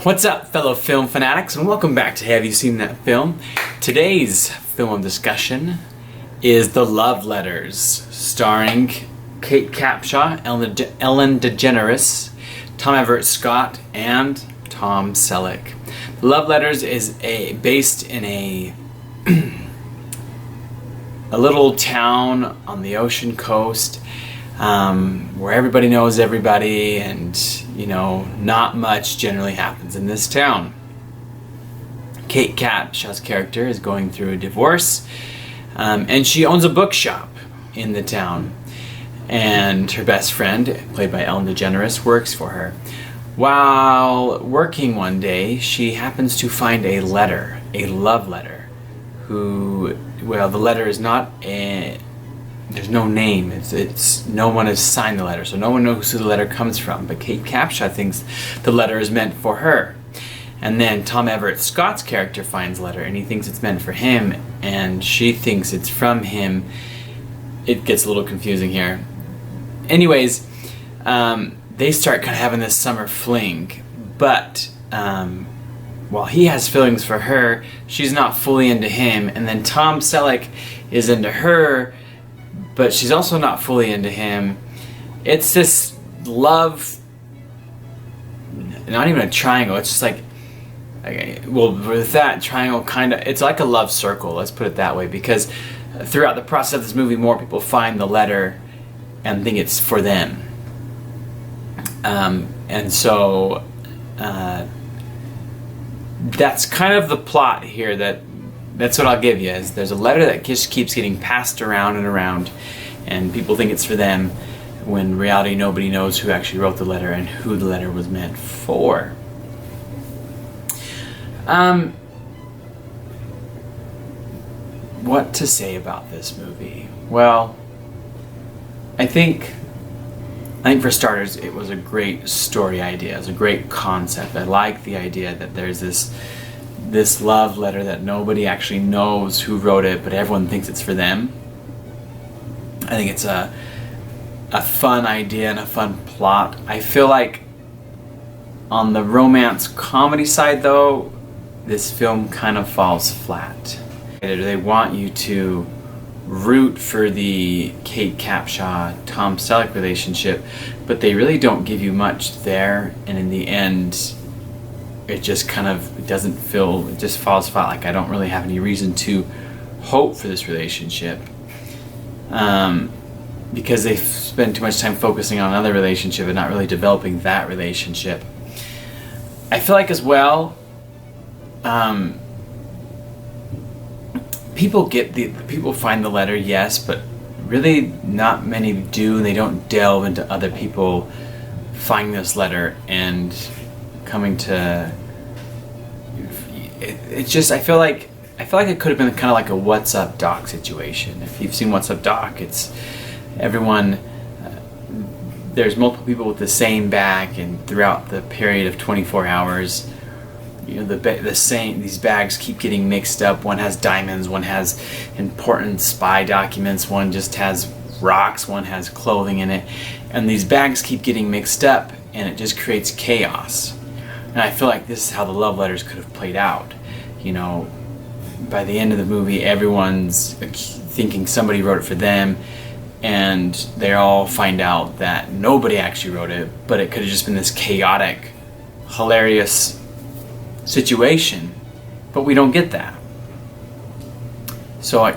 What's up, fellow film fanatics, and welcome back to Have You Seen That Film? Today's film of discussion is The Love Letters, starring Kate Capshaw, Ellen DeGeneres, Tom Everett Scott, and Tom Selleck. The Love Letters is based in a little town on the ocean coast where everybody knows everybody, and not much generally happens in this town. Kate Capshaw's character is going through a divorce, and she owns a bookshop in the town, and her best friend, played by Ellen DeGeneres, works for her. While working one day, she happens to find a letter, a love letter. The letter is not there's no name. It's no one has signed the letter, so no one knows who the letter comes from. But Kate Capshaw thinks the letter is meant for her. And then Tom Everett Scott's character finds the letter, and he thinks it's meant for him, and she thinks it's from him. It gets a little confusing here. Anyways, they start kind of having this summer fling, but while he has feelings for her, she's not fully into him, and then Tom Selleck is into her, but she's also not fully into him. It's this love, not even a triangle, it's just with that triangle it's like a love circle, let's put it that way, because throughout the process of this movie, more people find the letter and think it's for them. And so that's kind of the plot here. That's what I'll give you, is there's a letter that just keeps getting passed around and around, and people think it's for them, when in reality nobody knows who actually wrote the letter and who the letter was meant for. What to say about this movie? Well, I think for starters, it was a great story idea. It was a great concept. I like the idea that there's this love letter that nobody actually knows who wrote it, but everyone thinks it's for them. I think it's a fun idea and a fun plot. I feel like on the romance comedy side, though, this film kind of falls flat. They want you to root for the Kate Capshaw Tom Selleck relationship, but they really don't give you much there, and in the end it just it just falls flat. Like, I don't really have any reason to hope for this relationship, because they spend too much time focusing on another relationship and not really developing that relationship. I feel like as well, people find the letter, yes, but really not many do, and they don't delve into other people finding this letter and coming to it. Just I feel like it could have been kind of like a What's Up Doc situation. If you've seen What's Up Doc, it's everyone, there's multiple people with the same bag, and throughout the period of 24 hours, these bags keep getting mixed up. One has diamonds, one has important spy documents, one just has rocks, one has clothing in it, and these bags keep getting mixed up, and it just creates chaos. And I feel like this is how the love letters could have played out. By the end of the movie, everyone's thinking somebody wrote it for them, and they all find out that nobody actually wrote it, but it could have just been this chaotic, hilarious situation, but we don't get that. So it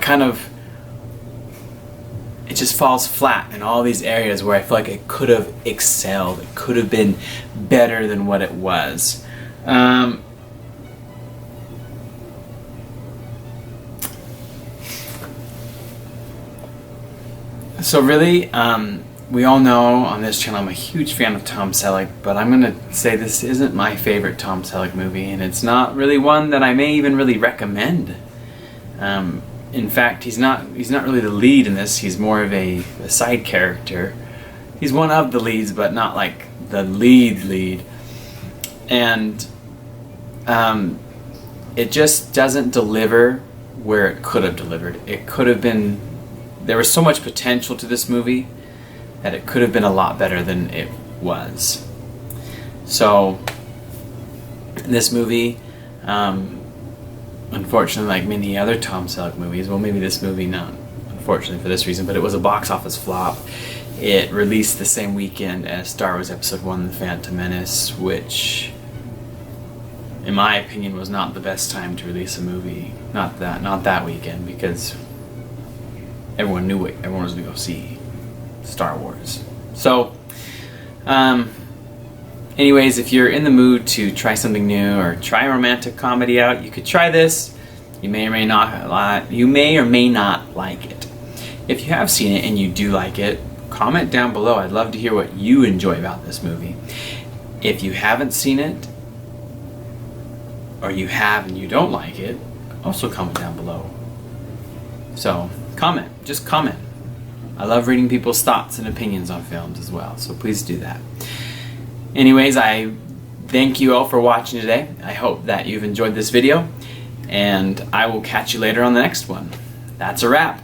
just falls flat in all these areas where I feel like it could have excelled. It could have been better than what it was. So really, we all know on this channel I'm a huge fan of Tom Selleck, but I'm going to say this isn't my favorite Tom Selleck movie, and it's not really one that I may even really recommend. In fact, he's not really the lead in this. He's more of a side character. He's one of the leads, but not like the lead. And it just doesn't deliver where it could have delivered. It could have been, there was so much potential to this movie that it could have been a lot better than it was. So This movie, unfortunately, like many other Tom Selleck movies, well, maybe this movie not unfortunately for this reason, but it was a box office flop. It released the same weekend as Star Wars Episode 1: The Phantom Menace, which, in my opinion, was not the best time to release a movie. Not that weekend, because everyone knew it. Everyone was going to go see Star Wars. So, anyways, if you're in the mood to try something new or try a romantic comedy out, you could try this. You may or may not like it. If you have seen it and you do like it, comment down below. I'd love to hear what you enjoy about this movie. If you haven't seen it, or you have and you don't like it, also comment down below. So, comment. Just comment. I love reading people's thoughts and opinions on films as well, so please do that. Anyways, I thank you all for watching today. I hope that you've enjoyed this video, and I will catch you later on the next one. That's a wrap.